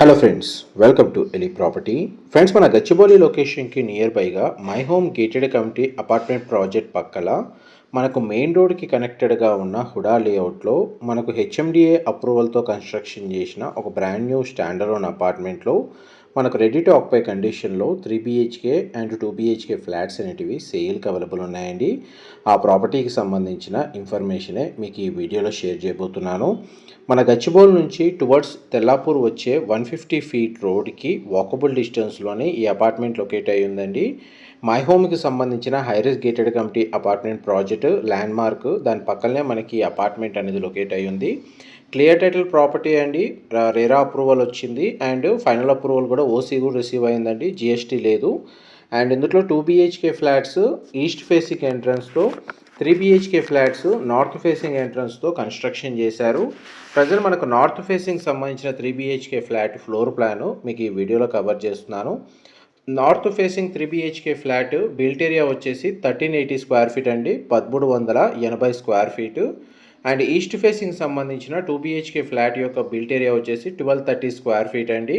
Hello friends, welcome to Eli property. Friends, మన గచ్చిబౌలి లొకేషన్కి near బైగా My Home gated community apartment project పక్కల మనకు మెయిన్ రోడ్కి కనెక్టెడ్గా ఉన్న హుడా లేఅవుట్లో మనకు హెచ్ఎండిఏ అప్రూవల్తో కన్స్ట్రక్షన్ చేసిన ఒక బ్రాండ్ న్యూ స్టాండర్డ్ అపార్ట్మెంట్లో మనకు రెడీ టు ఆక్యుపై కండిషన్లో 3 BHK అండ్ 2 BHK ఫ్లాట్స్ అనేటివి సేల్కి అవైలబుల్ ఉన్నాయండి. ఆ ప్రాపర్టీకి సంబంధించిన ఇన్ఫర్మేషనే మీకు ఈ వీడియోలో షేర్ చేయబోతున్నాను. మన గచ్చిబౌలి నుంచి టువర్డ్స్ తెల్లాపూర్ వచ్చే 150 ఫీట్ రోడ్కి వాకబుల్ డిస్టెన్స్లోనే ఈ అపార్ట్మెంట్ లొకేట్ అయి ఉందండి. మై హోమ్కి సంబంధించిన high-rise gated community apartment project land mark, దాని పక్కనే మనకి అపార్ట్మెంట్ అనేది లొకేట్ అయి ఉంది. క్లియర్ టైటిల్ ప్రాపర్టీ అండి. రేరా అప్రూవల్ వచ్చింది అండ్ ఫైనల్ అప్రూవల్ కూడా ఓసీ కూడా రిసీవ్ అయిందండి. జిఎస్టీ లేదు. అండ్ ఇందులో 2 BHK ఫ్లాట్స్ ఈస్ట్ ఫేసింగ్ ఎంట్రన్స్తో, 3 BHK ఫ్లాట్స్ నార్త్ ఫేసింగ్ ఎంట్రన్స్తో కన్స్ట్రక్షన్ చేశారు. ప్రజెంట్ మనకు నార్త్ ఫేసింగ్ సంబంధించిన 3 BHK ఫ్లాట్ ఫ్లోర్ ప్లాను మీకు ఈ వీడియోలో కవర్ చేస్తున్నాను. North facing 3 BHK flat built area వచ్చేసి 1380 స్క్వేర్ ఫీట్ అండి, 1380 square feet. And east facing సంబంధించిన 2 BHK ఫ్లాట్ యొక్క బిల్ట్ ఏరియా వచ్చేసి 1230 స్క్వేర్ ఫీట్ అండి.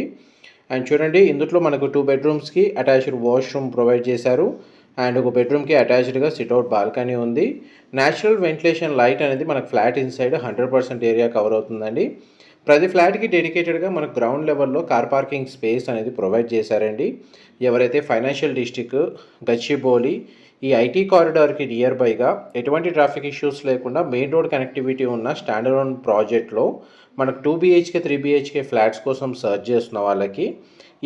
అండ్ చూడండి, ఇందులో మనకు 2 బెడ్రూమ్స్కి అటాచ్డ్ వాష్రూమ్ ప్రొవైడ్ చేశారు అండ్ ఒక బెడ్రూమ్కి అటాచ్డ్గా సిట్అవుట్ బాల్కనీ ఉంది. న్యాచురల్ వెంటిలేషన్ లైట్ అనేది మనకు ఫ్లాట్ ఇన్సైడ్ 100% ఏరియా కవర్ అవుతుందండి. ప్రతి ఫ్లాట్కి డెడికేటెడ్గా మనకు గ్రౌండ్ లెవెల్లో కార్ పార్కింగ్ స్పేస్ అనేది ప్రొవైడ్ చేశారండి. ఎవరైతే ఫైనాన్షియల్ డిస్ట్రిక్ట్ గచ్చిబౌలి ఈ ఐటీ కారిడార్కి నియర్ బైగా ఎటువంటి ట్రాఫిక్ ఇష్యూస్ లేకుండా మెయిన్ రోడ్ కనెక్టివిటీ ఉన్న స్టాండర్డ్ ప్రాజెక్ట్లో మనకు 2 BHK 3 BHK ఫ్లాట్స్ కోసం సర్చ్ చేస్తున్న వాళ్ళకి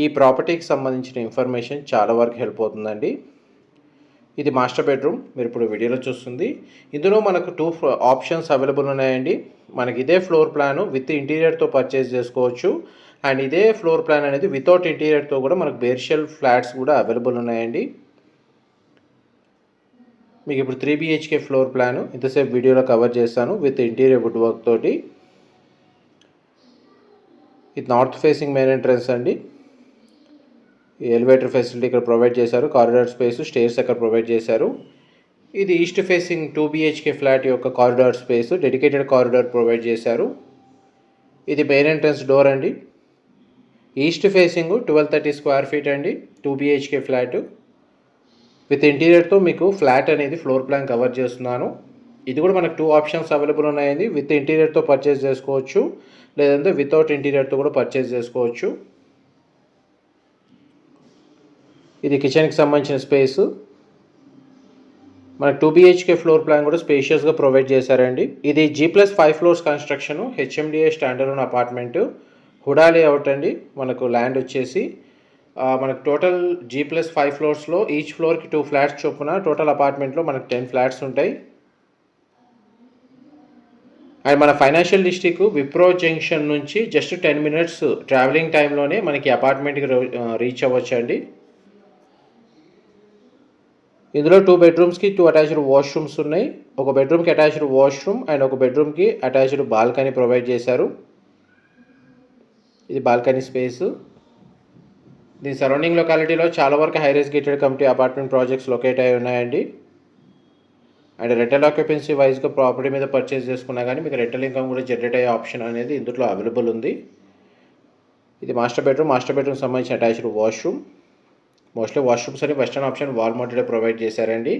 ఈ ప్రాపర్టీకి సంబంధించిన ఇన్ఫర్మేషన్ చాలా వరకు హెల్ప్ అవుతుందండి. ఇది మాస్టర్ బెడ్రూమ్, మీరు ఇప్పుడు వీడియోలో చూస్తుంది. ఇందులో మనకు 2 ఆప్షన్స్ అవైలబుల్ ఉన్నాయండి. మనకి ఇదే ఫ్లోర్ ప్లాను విత్ ఇంటీరియర్తో పర్చేస్ చేసుకోవచ్చు అండ్ ఇదే ఫ్లోర్ ప్లాన్ అనేది వితౌట్ ఇంటీరియర్తో కూడా మనకు బేర్షెల్ ఫ్లాట్స్ కూడా అవైలబుల్ ఉన్నాయండి. మీకు ఇప్పుడు 3 BHK ఫ్లోర్ ప్లాను ఇంతసేపు వీడియోలో కవర్ చేస్తాను విత్ ఇంటీరియర్ వుడ్ వర్క్ తోటి. ఇది నార్త్ ఫేసింగ్ మెయిన్ ఎంట్రన్స్ అండి. ఎలివేటర్ ఫెసిలిటీ ఇక్కడ ప్రొవైడ్ చేశారు, కారిడార్ స్పేస్, స్టేర్స్ అక్కడ ప్రొవైడ్ చేశారు. ఇది ఈస్ట్ ఫేసింగ్ 2 BHK ఫ్లాట్ యొక్క corridor space, dedicated corridor provide చేశారు. ఇది మెయిన్ ఎంట్రన్స్ డోర్ అండి. ఈస్ట్ ఫేసింగ్ 1230 స్క్వేర్ ఫీట్ అండి, 2 BHK ఫ్లాట్ విత్ ఇంటీరియర్తో మీకు ఫ్లాట్ అనేది ఫ్లోర్ ప్లాన్ కవర్ చేస్తున్నాను. ఇది కూడా మనకు 2 ఆప్షన్స్ అవైలబుల్ ఉన్నాయండి. విత్ ఇంటీరియర్తో పర్చేస్ చేసుకోవచ్చు, లేదంటే వితౌట్ ఇంటీరియర్తో కూడా పర్చేస్ చేసుకోవచ్చు. ఇది కిచెన్కి సంబంధించిన స్పేస్. మనకు 2 BHK ఫ్లోర్ ప్లాన్ కూడా స్పేషియస్గా ప్రొవైడ్ చేశారండి. ఇది G+5 floors construction HMDA standard apartment HUDA layout అండి. మనకు ల్యాండ్ వచ్చేసి మనకు టోటల్ G+5 ఫ్లోర్స్లో ఈచ్ ఫ్లోర్కి 2 ఫ్లాట్స్ చొప్పున టోటల్ అపార్ట్మెంట్లో మనకు 10 ఫ్లాట్స్ ఉంటాయి. అండ్ మన ఫైనాన్షియల్ డిస్ట్రిక్ట్ విప్రో జంక్షన్ నుంచి జస్ట్ 10 మినిట్స్ ట్రావెలింగ్ టైంలోనే మనకి అపార్ట్మెంట్కి రీచ్ అవ్వచ్చు అండి. ఇందులో 2 బెడ్రూమ్స్కి 2 అటాచ్డ్ వాష్రూమ్స్ ఉన్నాయి. ఒక బెడ్రూమ్కి అటాచ్డ్ వాష్రూమ్ అండ్ ఒక బెడ్రూమ్కి అటాచ్డ్ బాల్కనీ ప్రొవైడ్ చేశారు. ఇది బాల్కనీ స్పేస్. దీని సరౌండింగ్ లొకాలిటీలో చాలా వరకు high-rise gated community apartment projects locate అయి ఉన్నాయండి. అండ్ రెంటల్ ఆక్యుపెన్సీ వైజ్గా ప్రాపర్టీ మీద పర్చేస్ చేసుకున్నా కానీ మీకు రెంటల్ ఇన్కమ్ కూడా జనరేట్ అయ్యే ఆప్షన్ అనేది ఇందులో అవైలబుల్ ఉంది. ఇది మాస్టర్ బెడ్రూమ్ సంబంధించిన అటాచ్డ్ వాష్రూమ్. మోస్ట్లీ వాష్రూమ్స్ అని western option wall mounted provide చేశారండి.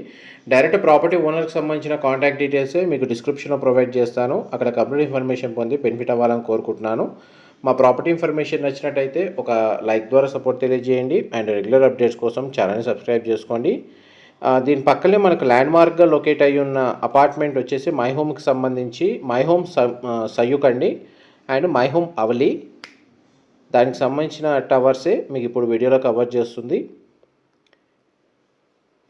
డైరెక్ట్ ప్రాపర్టీ ఓనర్కి సంబంధించిన కాంటాక్ట్ డీటెయిల్స్ మీకు డిస్క్రిప్షన్లో ప్రొవైడ్ చేస్తాను. అక్కడ కంప్లీట్ ఇన్ఫర్మేషన్ పొంది బెనిఫిట్ అవ్వాలని కోరుకుంటున్నాను. మా ప్రాపర్టీ ఇన్ఫర్మేషన్ నచ్చినట్టయితే ఒక లైక్ ద్వారా సపోర్ట్ తెలియజేయండి అండ్ రెగ్యులర్ అప్డేట్స్ కోసం ఛానల్ని సబ్స్క్రైబ్ చేసుకోండి. దీని పక్కనే మనకు ల్యాండ్ మార్క్గా లొకేట్ అయ్యి ఉన్న అపార్ట్మెంట్ వచ్చేసి మై హోమ్కి సంబంధించి మై హోమ్ సయ్యుక్ అండి అండ్ మై హోమ్ అవలి. దానికి సంబంధించిన టవర్సే మీకు ఇప్పుడు వీడియోలో కవర్ చేస్తుంది.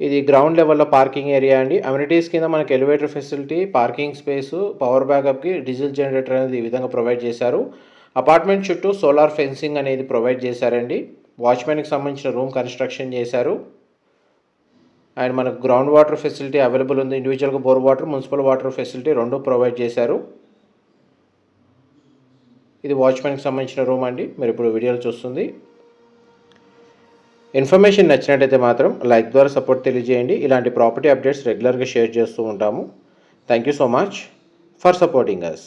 ఇది గ్రౌండ్ లెవెల్లో పార్కింగ్ ఏరియా అండి. అమ్యూనిటీస్ కింద మనకి elevator facility, parking space, power బ్యాకప్కి డీజిల్ జనరేటర్ అనేది ఈ విధంగా ప్రొవైడ్ చేశారు. అపార్ట్మెంట్ చుట్టూ సోలార్ ఫెన్సింగ్ అనేది ప్రొవైడ్ చేశారండి. వాచ్మెన్కి సంబంధించిన రూమ్ కన్స్ట్రక్షన్ చేశారు. అండ్ మనకు గ్రౌండ్ వాటర్ ఫెసిలిటీ అవైలబుల్ ఉంది. ఇండివిజువల్గా bore water, municipal water facility రెండు ప్రొవైడ్ చేశారు. ఇది వాచ్మెన్కి సంబంధించిన రూమ్ అండి, మీరు ఇప్పుడు వీడియోలో చూస్తుంది. ఇన్ఫర్మేషన్ నచ్చినట్టయితే మాత్రం లైక్ ద్వారా సపోర్ట్ తెలియజేయండి. ఇలాంటి ప్రాపర్టీ అప్డేట్స్ రెగ్యులర్గా షేర్ చేస్తూ ఉంటాము. Thank you so much for supporting us.